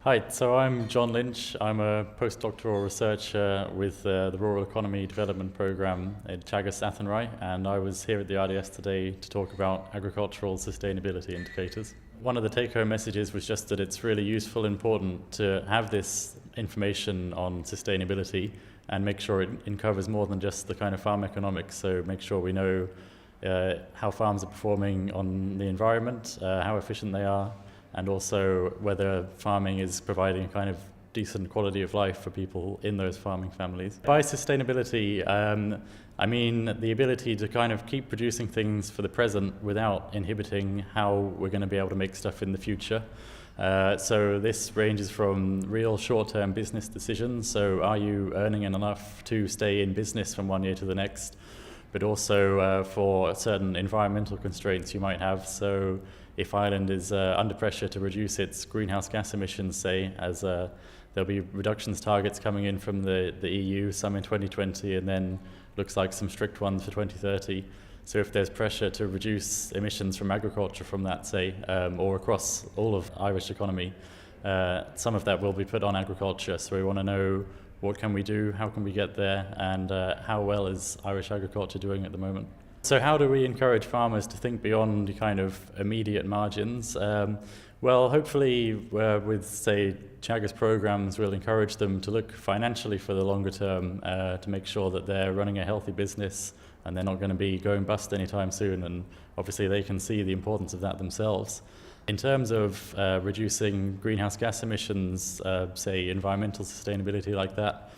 Hi, so I'm John Lynch. I'm a postdoctoral researcher with the Rural Economy Development Programme at Teagasc, Athenry, and I was here at the RDS today to talk about agricultural sustainability indicators. One of the take-home messages was just that it's really useful and important to have this information on sustainability and make sure it covers more than just the kind of farm economics, so make sure we know how farms are performing on the environment, how efficient they are, and also whether farming is providing a kind of decent quality of life for people in those farming families. By sustainability, I mean the ability to kind of keep producing things for the present without inhibiting how we're going to be able to make stuff in the future. So this ranges from real short-term business decisions, so are you earning enough to stay in business from one year to the next, but also for certain environmental constraints you might have. So if Ireland is under pressure to reduce its greenhouse gas emissions, say, as there'll be reductions targets coming in from the EU, some in 2020, and then looks like some strict ones for 2030. So if there's pressure to reduce emissions from agriculture from that, say, or across all of Irish economy, some of that will be put on agriculture. So we want to know what can we do, how can we get there, and how well is Irish agriculture doing at the moment. So how do we encourage farmers to think beyond the kind of immediate margins? Well, hopefully with, say, Teagasc programs, we'll encourage them to look financially for the longer term to make sure that they're running a healthy business and they're not going to be going bust anytime soon, and obviously they can see the importance of that themselves. In terms of reducing greenhouse gas emissions, say environmental sustainability like that,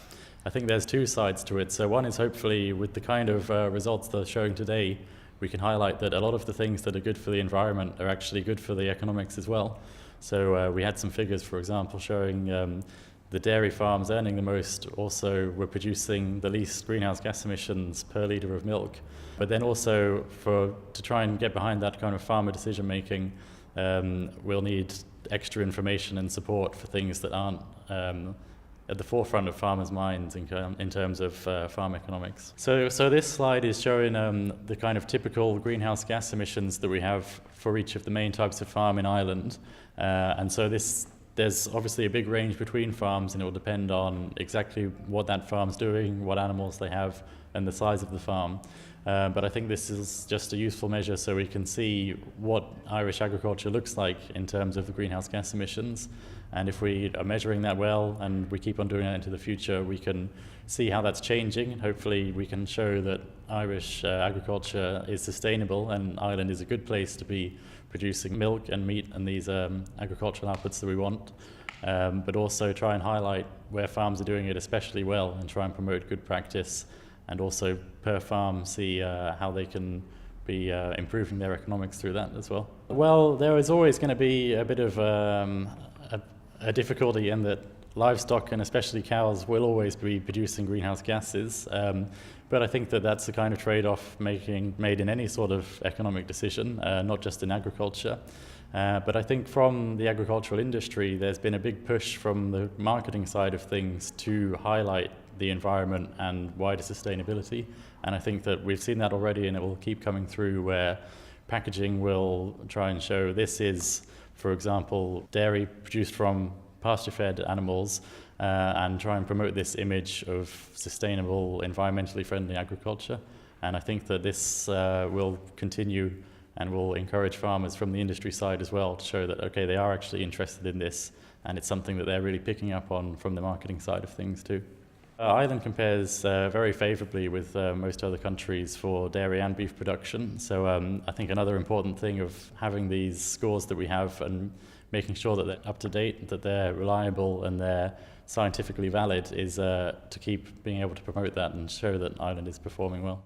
I think there's two sides to it. So one is hopefully with the kind of results that are showing today, we can highlight that a lot of the things that are good for the environment are actually good for the economics as well. So we had some figures, for example, showing the dairy farms earning the most also were producing the least greenhouse gas emissions per litre of milk. But then also to try and get behind that kind of farmer decision making, we'll need extra information and support for things that aren't at the forefront of farmers' minds in terms of farm economics. So this slide is showing the kind of typical greenhouse gas emissions that we have for each of the main types of farm in Ireland. And so there's obviously a big range between farms, and it will depend on exactly what that farm's doing, what animals they have, and the size of the farm. But I think this is just a useful measure so we can see what Irish agriculture looks like in terms of the greenhouse gas emissions. And if we are measuring that well and we keep on doing that into the future, we can see how that's changing. And hopefully we can show that Irish agriculture is sustainable and Ireland is a good place to be producing milk and meat and these agricultural outputs that we want. But also try and highlight where farms are doing it especially well and try and promote good practice, and also per farm see how they can be improving their economics through that as well. Well, there is always going to be a bit of a difficulty in that livestock, and especially cows, will always be producing greenhouse gases. But I think that that's the kind of trade-off made in any sort of economic decision, not just in agriculture. But I think from the agricultural industry, there's been a big push from the marketing side of things to highlight the environment and wider sustainability. And I think that we've seen that already, and it will keep coming through, where packaging will try and show this is, for example, dairy produced from pasture-fed animals, and try and promote this image of sustainable, environmentally friendly agriculture. And I think that this will continue and will encourage farmers from the industry side as well to show that, okay, they are actually interested in this, and it's something that they're really picking up on from the marketing side of things too. Ireland compares very favourably with most other countries for dairy and beef production. So I think another important thing of having these scores that we have and making sure that they're up to date, that they're reliable and they're scientifically valid is to keep being able to promote that and show that Ireland is performing well.